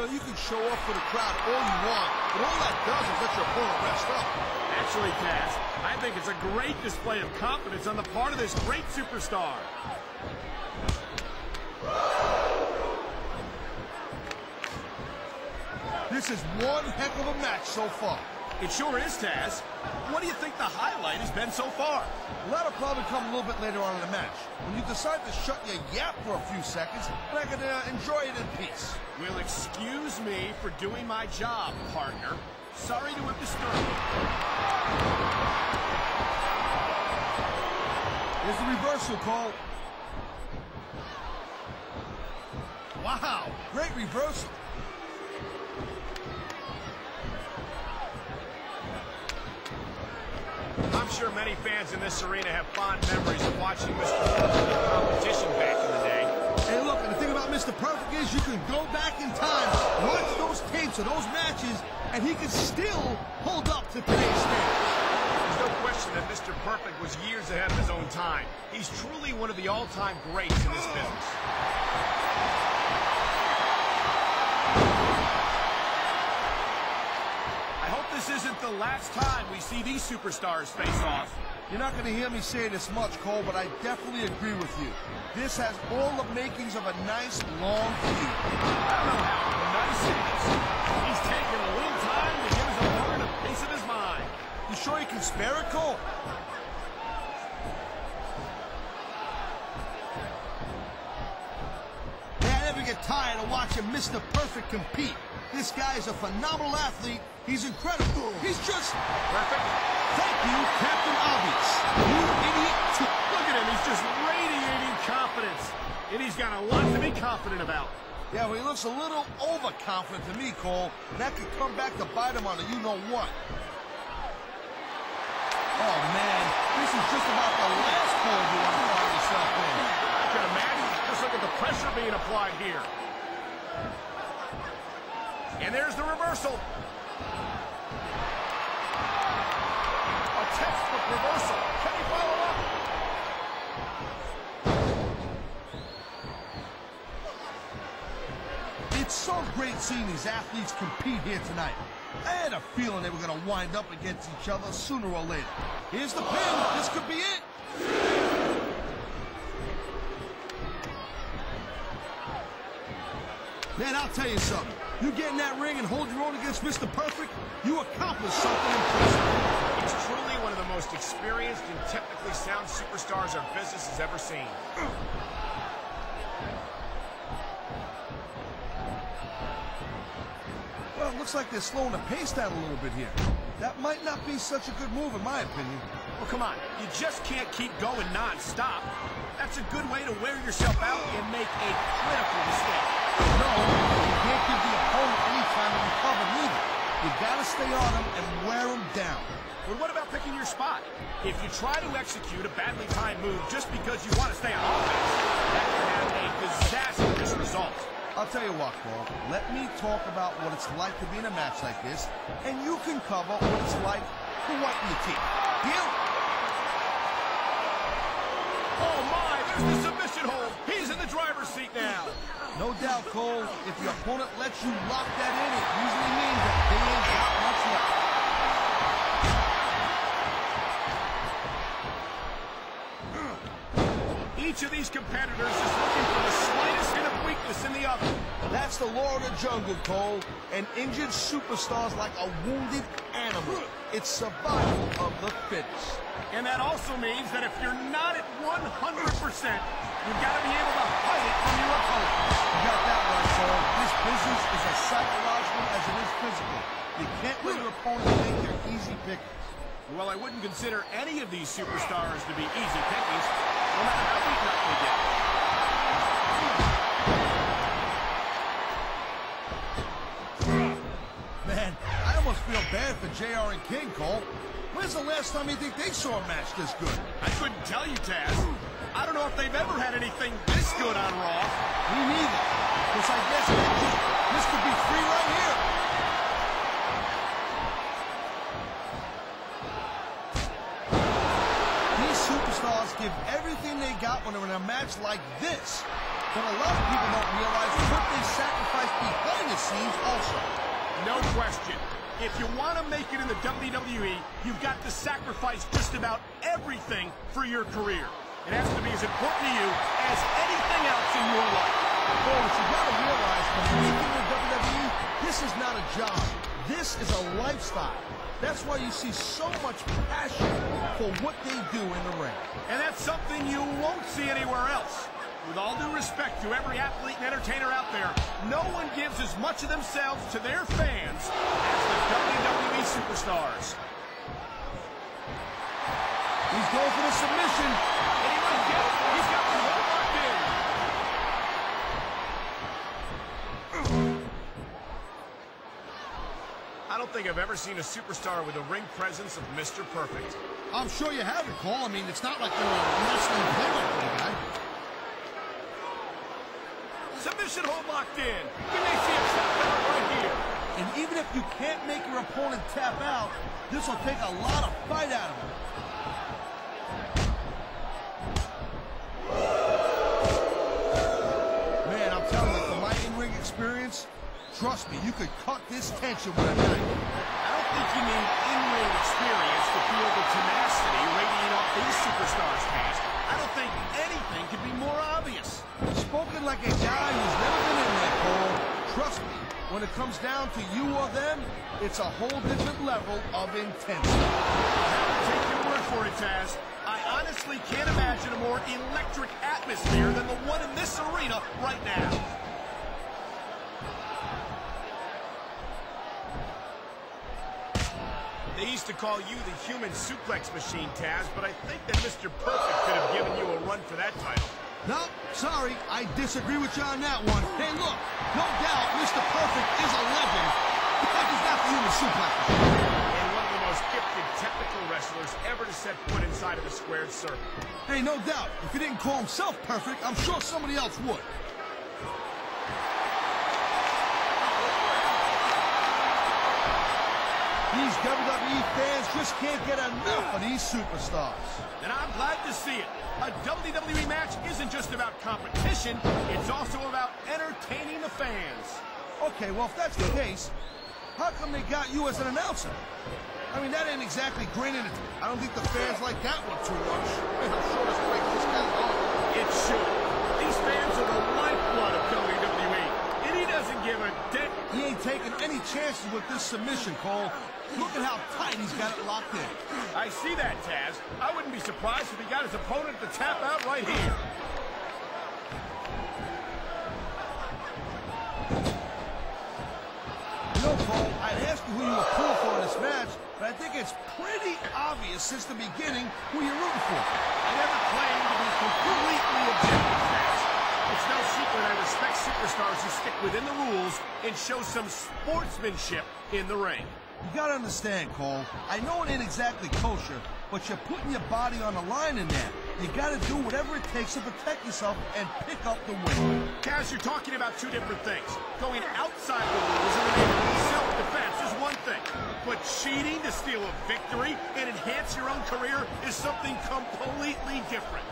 know, you can show off for the crowd all you want, but all that does is let your opponent rest up. Actually, Taz, I think it's a great display of confidence on the part of this great superstar. This is one heck of a match so far. It sure is, Taz. What do you think the highlight has been so far? Well, that'll probably come a little bit later on in the match, when you decide to shut your yap for a few seconds, and I can enjoy it in peace. Well, excuse me for doing my job, partner. Sorry to have disturbed you. Here's the reversal, Cole. Wow, great reversal. I'm sure many fans in this arena have fond memories of watching Mr. Perfect competition back in the day. Hey, look, and the thing about Mr. Perfect is you can go back in time, watch those tapes of those matches, and he can still hold up to today's standards. There's no question that Mr. Perfect was years ahead of his own time. He's truly one of the all-time greats in this business. This isn't the last time we see these superstars face off. You're not going to hear me say this much, Cole, but I definitely agree with you. This has all the makings of a nice, long feud. I don't know how nice it is. He's taking a little time to give his opponent a piece of his mind. You sure you can spare it, Cole? Hey, I never get tired of watching Mr. Perfect compete. This guy is a phenomenal athlete. He's incredible. He's just... Perfect. Thank you, Captain Obvious. You idiot. Look at him. He's just radiating confidence. And he's got a lot to be confident about. Yeah, well, he looks a little overconfident to me, Cole. That could come back to bite him on a you-know-what. Oh, man. This is just about the last pole you want to find yourself in. I can imagine. Just look at the pressure being applied here. And there's the reversal. A textbook reversal. Can he follow up? It's so great seeing these athletes compete here tonight. I had a feeling they were going to wind up against each other sooner or later. Here's the pin. This could be it. Man, I'll tell you something. You get in that ring and hold your own against Mr. Perfect, you accomplish something impressive. He's truly one of the most experienced and technically sound superstars our business has ever seen. Well, it looks like they're slowing the pace down a little bit here. That might not be such a good move, in my opinion. Well, come on. You just can't keep going non-stop. That's a good way to wear yourself out and make a critical mistake. No, you can't give the opponent any time to recover neither. You gotta stay on him and wear him down. But what about picking your spot? If you try to execute a badly timed move just because you want to stay on offense, that can have a disastrous result. I'll tell you what, Paul. Let me talk about what it's like to be in a match like this, and you can cover what it's like to whiten your teeth. Deal? Oh, my! There's the submission hold. He's in the driver's seat now. No doubt, Cole. If your opponent lets you lock that in, it usually means that they ain't got much left. Each of these competitors is looking for the slightest hint of weakness in the other. That's the law of the jungle, Cole. An injured superstar's like a wounded animal. It's survival of the fittest. And that also means that if you're not at 100%, you've got to be able to fight it from your opponent. You got that right, Cole. This business is as psychological as it is physical. You can't let your opponent make your easy pickings. Well, I wouldn't consider any of these superstars to be easy pickings, no matter how beaten up they get. Man, I almost feel bad for JR and King, Cole. When's the last time you think they saw a match this good? I couldn't tell you, Taz. I don't know if they've ever had anything this good on Raw. Me neither. Because I guess this could be free right here. These superstars give everything they got when they're in a match like this. but a lot of people don't realize what they sacrifice behind the scenes also. No question. If you want to make it in the WWE, you've got to sacrifice just about everything for your career. It has to be as important to you as anything else in your life. Well, what you gotta realize, when you get in the WWE, this is not a job. This is a lifestyle. That's why you see so much passion for what they do in the ring. And that's something you won't see anywhere else. With all due respect to every athlete and entertainer out there, no one gives as much of themselves to their fans as the WWE superstars. He's going for the submission. Anyone get it? He's got the whole locked in. I don't think I've ever seen a superstar with the ring presence of Mr. Perfect. I'm sure you haven't, Cole. I mean, it's not like they're a wrestling play-by-play guy. Submission hold locked in. We may see him step out right here. And even if you can't make your opponent tap out, this will take a lot of fight out of him. Man, I'm telling you, from my in-ring experience, trust me, you could cut this tension with a knife. I don't think you need in-ring experience to feel the tenacity radiating off these superstars' past. I don't think anything could be more obvious. Spoken like a guy who's never been in there, Cole. Trust me, when it comes down to you or them, it's a whole different level of intensity. I'll take your word for it, Taz. I honestly can't imagine a more electric atmosphere than the one in this arena right now. They used to call you the human suplex machine, Taz, but I think that Mr. Perfect could have given you a run for that title. No, sorry, I disagree with you on that one. Hey, look, no doubt Mr. Perfect is a legend, but he's not the human suplex machine. And one of the most gifted technical wrestlers ever to set foot inside of a squared circle. Hey, no doubt, if he didn't call himself perfect, I'm sure somebody else would. These WWE fans just can't get enough of these superstars. And I'm glad to see it. A WWE match isn't just about competition, it's also about entertaining the fans. Okay, well, if that's the case, how come they got you as an announcer? I mean, that ain't exactly grinning. I don't think the fans like that one too much. I'm sure this breaks this guy's heart. It should. These fans are the lifeblood of WWE, and he doesn't give a dick. He ain't taking any chances with this submission, Cole. Look at how tight he's got it locked in. I see that, Taz. I wouldn't be surprised if he got his opponent to tap out right here. You know, Cole, I'd ask you who you were pulling for in this match, but I think it's pretty obvious since the beginning who you're rooting for. I never claimed to be completely objective, Taz. It's no secret I respect superstars who stick within the rules and show some sportsmanship in the ring. You gotta understand, Cole, I know it ain't exactly kosher, but you're putting your body on the line in there. You gotta do whatever it takes to protect yourself and pick up the win. Kaz, you're talking about two different things. Going outside the rules in the name of self-defense is one thing, but cheating to steal a victory and enhance your own career is something completely different.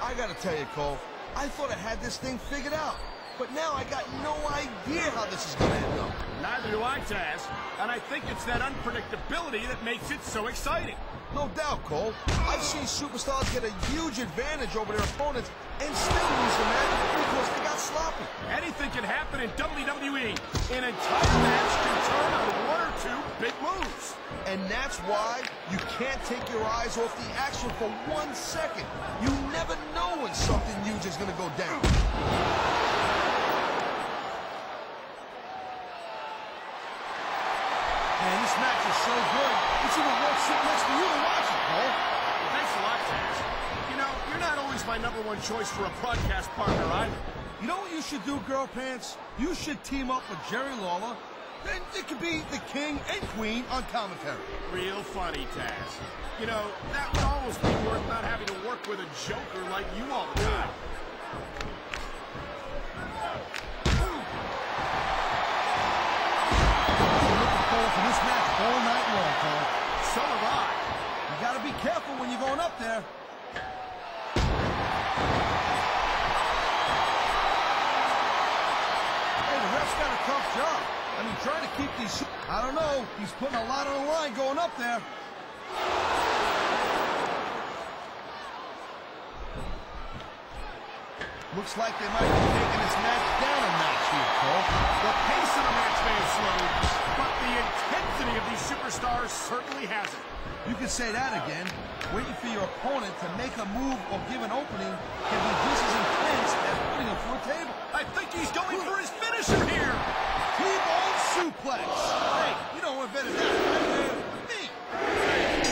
I gotta tell you, Cole, I thought I had this thing figured out, but now I got no idea how this is gonna end up. Neither do I, Taz, and I think it's that unpredictability that makes it so exciting. No doubt, Cole. I've seen superstars get a huge advantage over their opponents and still lose the match because they got sloppy. Anything can happen in WWE. An entire match can turn on one or two big moves. And that's why you can't take your eyes off the action for 1 second. You never know when something huge is gonna go down. Man, this match is so good. It's even worth sitting next to you to watch it, Cole. Well, thanks a lot, Taz. You know, you're not always my #1 choice for a broadcast partner, either. You know what you should do, Girl Pants? You should team up with Jerry Lawler. Then it could be the king and queen on commentary. Real funny, Taz. You know, that would almost be worth not having to work with a joker like you all the time. I'm looking forward to this match all night long, Cole. So have I. You gotta be careful. going up there. Hey, the ref's got a tough job. I mean, trying to keep these... I don't know. He's putting a lot on the line going up there. Looks like they might be taking this match down a notch here, Cole. The pace of the match may have slowed, but the intensity of these superstars certainly hasn't. You can say that again. Waiting for your opponent to make a move or give an opening can be just as intense as putting him through a table. I think he's going for his finisher here. T-bone suplex. Hey, you know what better than that, right? Me.